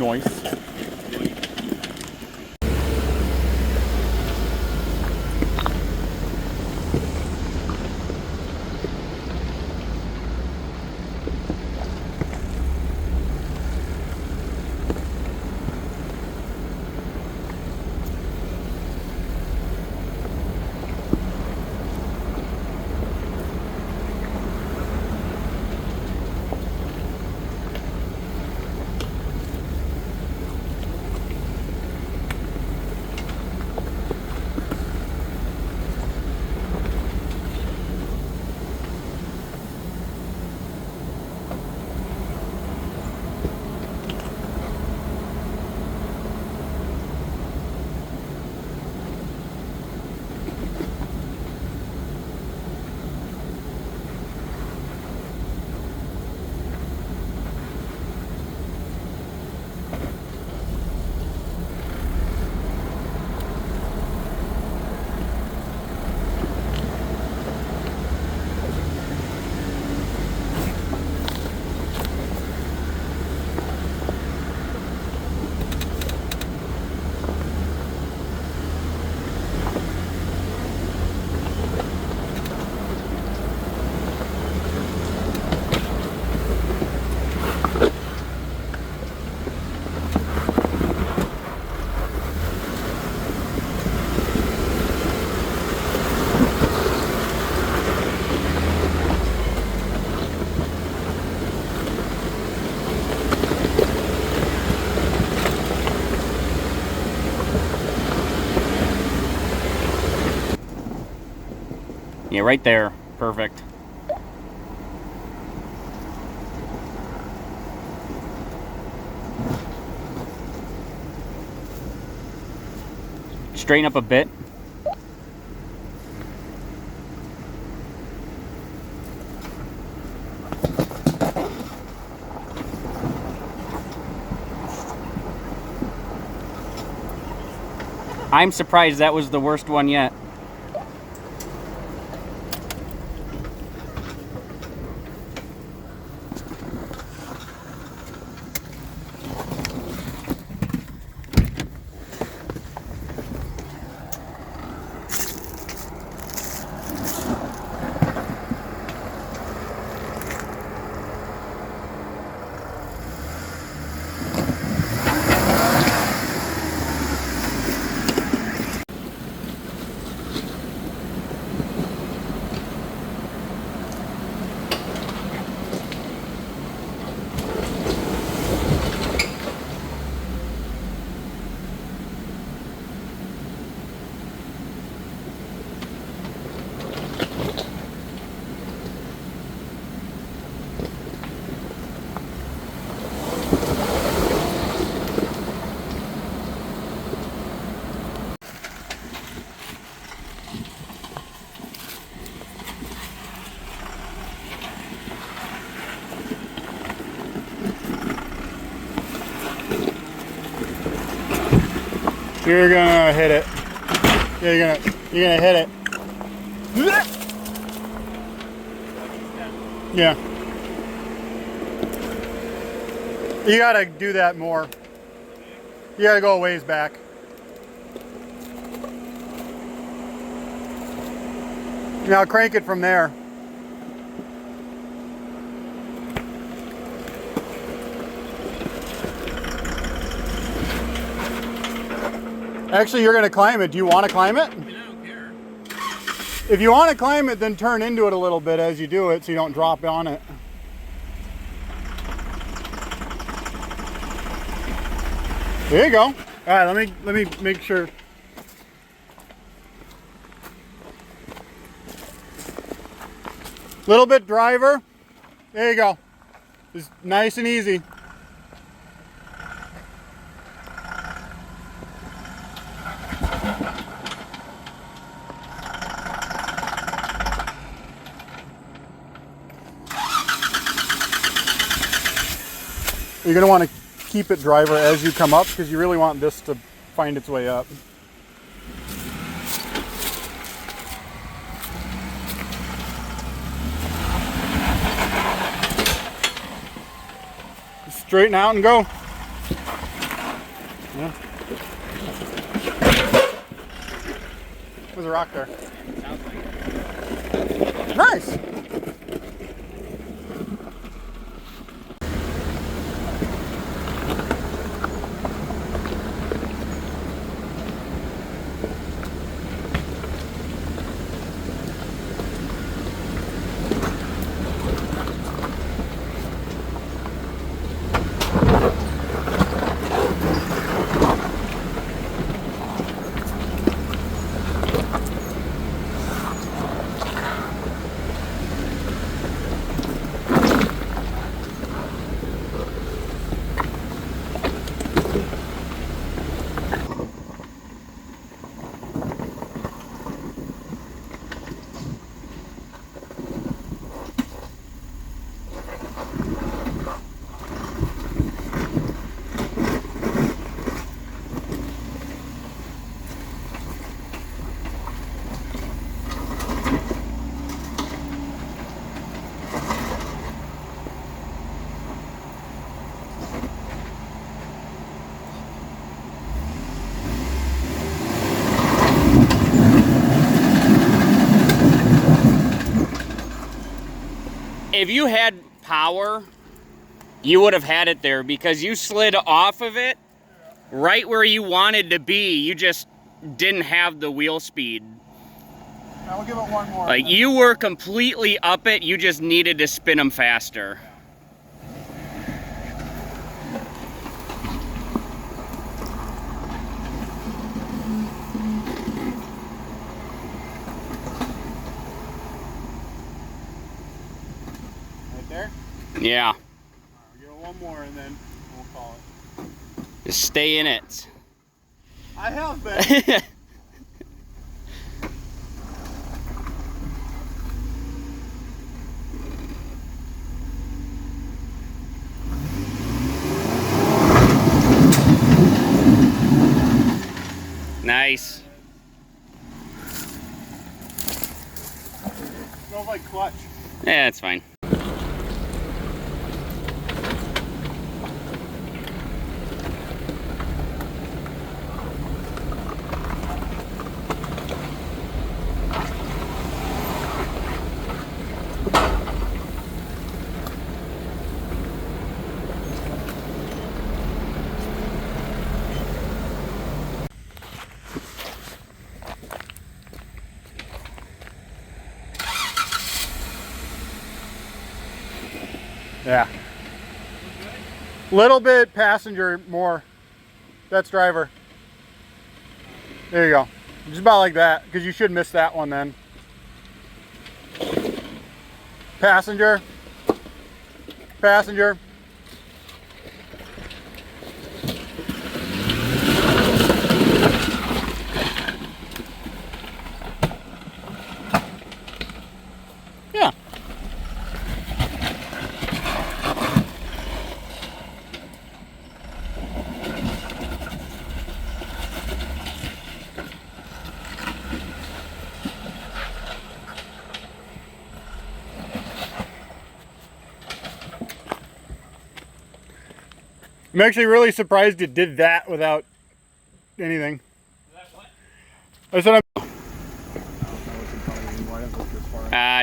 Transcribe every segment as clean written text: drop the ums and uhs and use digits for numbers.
Noise. Yeah, right there. Perfect. Straighten up a bit. I'm surprised that was the worst one yet. You're gonna hit it. You're gonna hit it. Yeah. You gotta do that more. You gotta go a ways back. Now crank it from there. Actually, you're going to climb it. Do you want to climb it? I mean, I don't care. If you want to climb it, then turn into it a little bit as you do it so you don't drop on it. There you go. All right, let me make sure. Little bit driver. There you go. Just nice and easy. You're going to want to keep it driver as you come up because you really want this to find its way up. Straighten out and go. Yeah. There's a rock there. Sounds like it. Nice. If you had power, you would have had it there because you slid off of it right where you wanted to be. You just didn't have the wheel speed. I'll give it one more. Like, you were completely up it, you just needed to spin them faster. Right there? Yeah, I'll give it one more and then we'll call it. just stay in it. I have been. Nice. Smells like clutch. Yeah, that's fine. Yeah. Little bit passenger more. That's driver. There you go. Just about like that, because you should miss that one then. Passenger. Passenger. Yeah. I'm actually really surprised it did that without anything. I said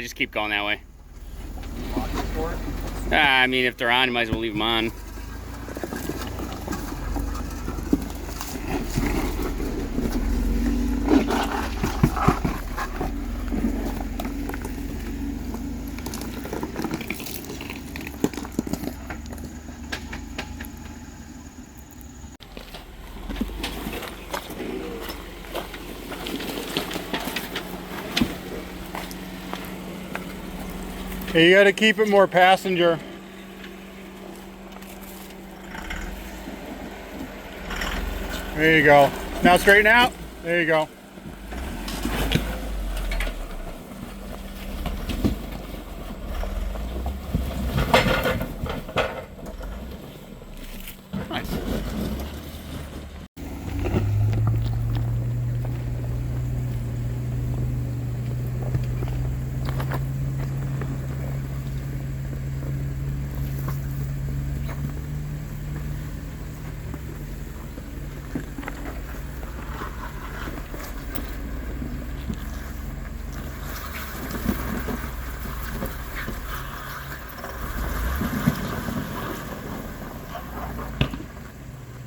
Just keep going that way. I mean, if they're on, you might as well leave them on. you got to keep it more passenger. There you go. Now straighten out. There you go. Nice.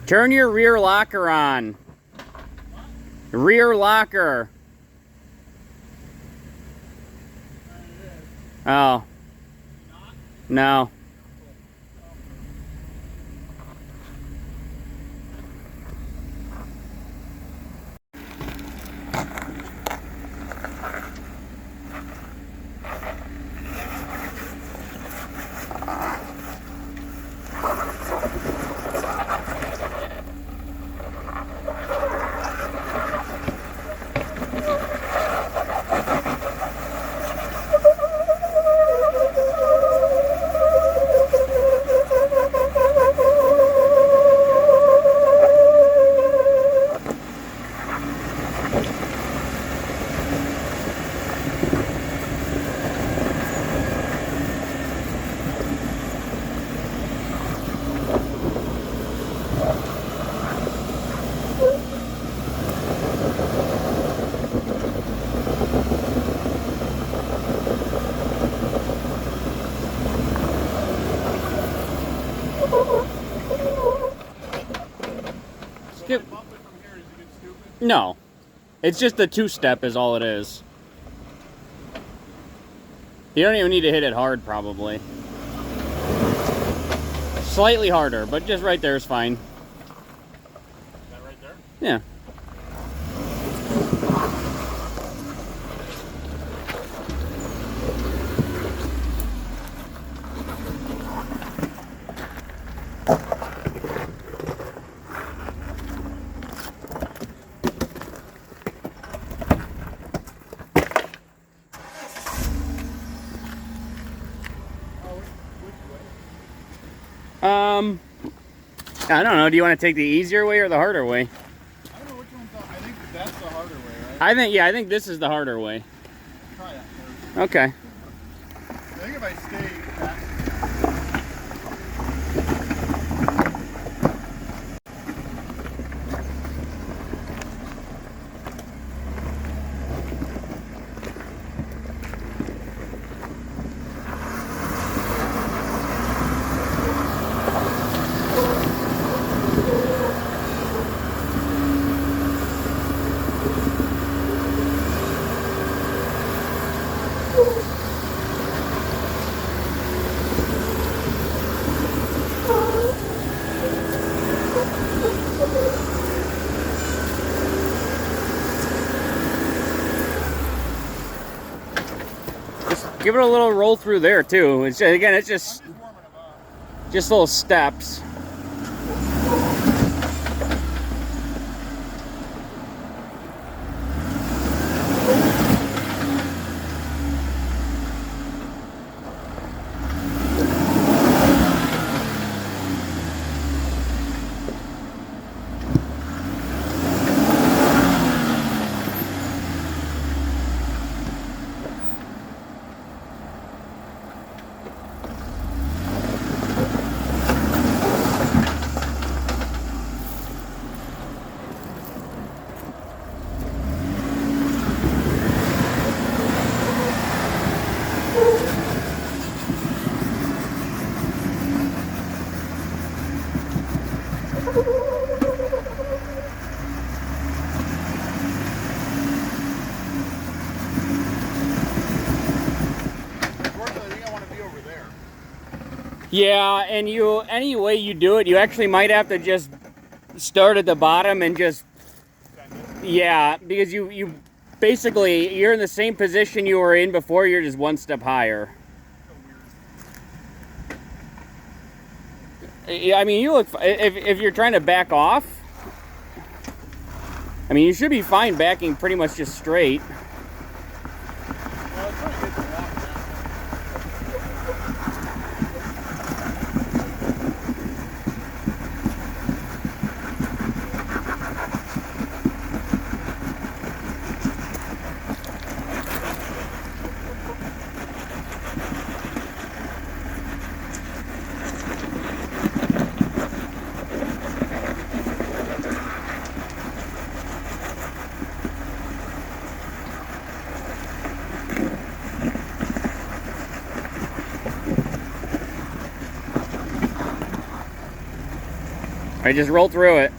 Turn your rear locker on. Rear locker. Oh. No. Skip. No. It's just a two-step is all it is. You don't even need to hit it hard, probably. Slightly harder, but just right there is fine. Is that right there? Yeah. I don't know. Do you want to take the easier way or the harder way? I don't know which one's up. I think that's the harder way, right? I think this is the harder way. Try that first. Okay. I think if I stay back. Give it a little roll through there too. It's again, it's just little steps. Yeah, and any way you do it, you actually might have to just start at the bottom and just, yeah, because you basically, you're in the same position you were in before, you're just one step higher. Yeah, I mean, you look, if you're trying to back off, I mean, you should be fine backing pretty much just straight. All right, just roll through it.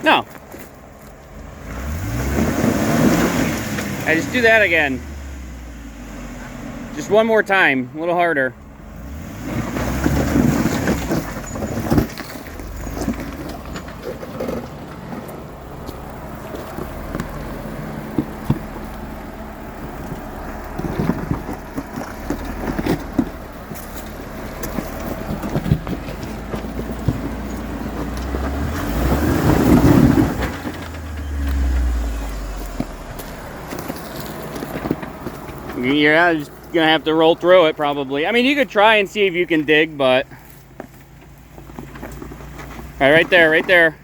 No. I just do that again. Just one more time, a little harder. You're just gonna have to roll through it probably. I mean, you could try and see if you can dig, but... All right, right there, right there.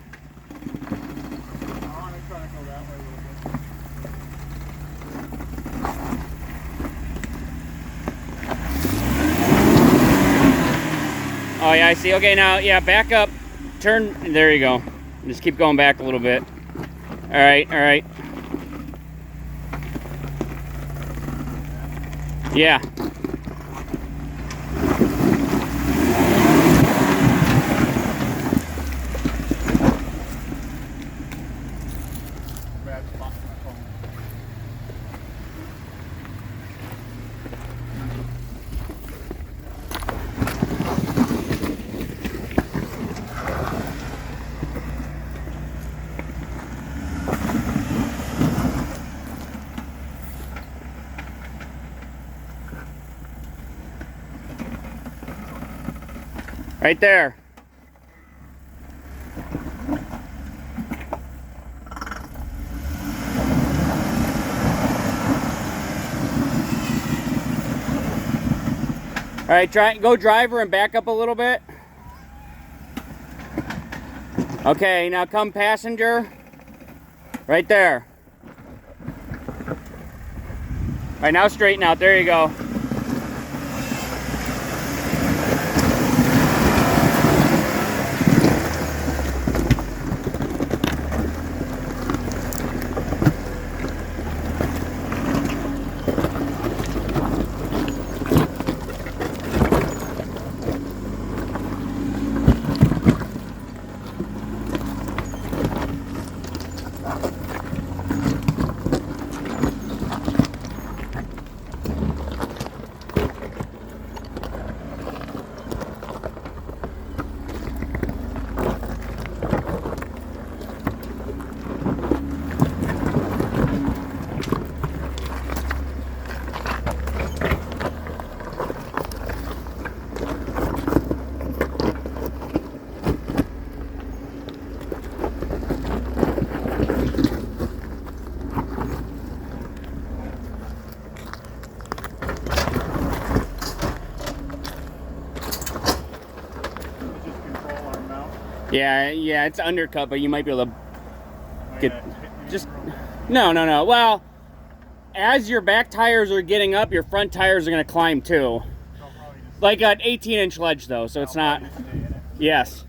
Oh yeah, I see. Okay, now, yeah, back up. Turn, there you go. Just keep going back a little bit. All right, all right. Yeah. Bad spot on my phone. Right there. All right, go driver and back up a little bit. Okay, now come passenger. Right there. All right, now straighten out. There you go. Yeah, it's undercut, but you might be able to get just no. Well, as your back tires are getting up, your front tires are going to climb too. Like an 18-inch ledge though, so it's not. Yes.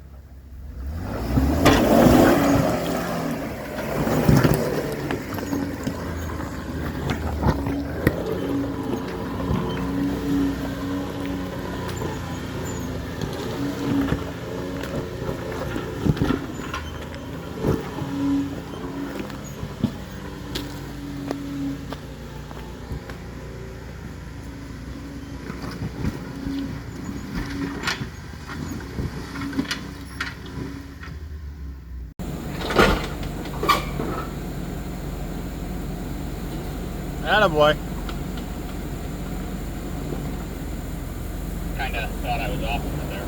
Attaboy. Kinda thought I was off of it there.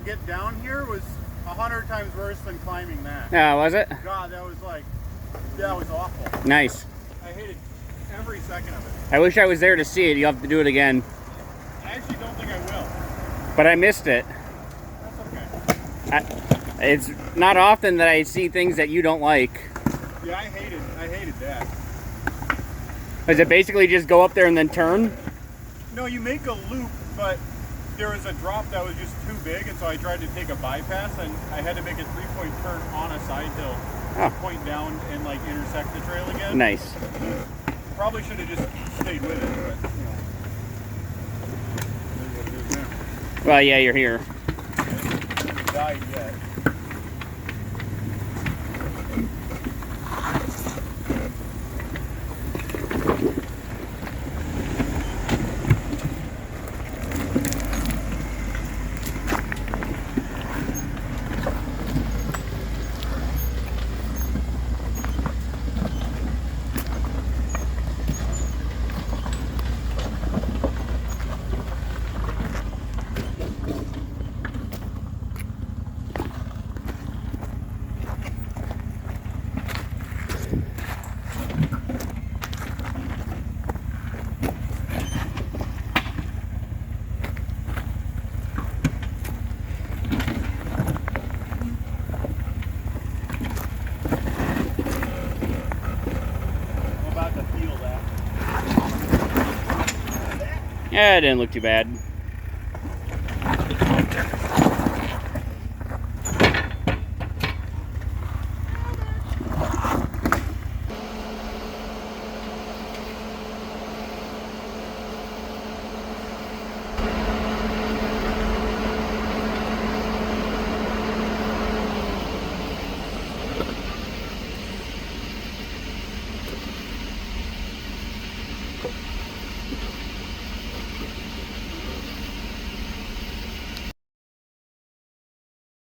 get down here was 100 times worse than climbing that. Was it? God, that was awful. Nice. I hated every second of it. I wish I was there to see it. You'll have to do it again. I actually don't think I will. But I missed it. That's okay. It's not often that I see things that you don't like. Yeah, I hated that. Does it basically just go up there and then turn? No, you make a loop, but there was a drop that was just too big, and so I tried to take a bypass, and I had to make a 3-point turn on a side hill, point down and like intersect the trail again. Nice. Probably should have just stayed with it, but you know. Well, yeah, you're here. I haven't died yet. Yeah, it didn't look too bad.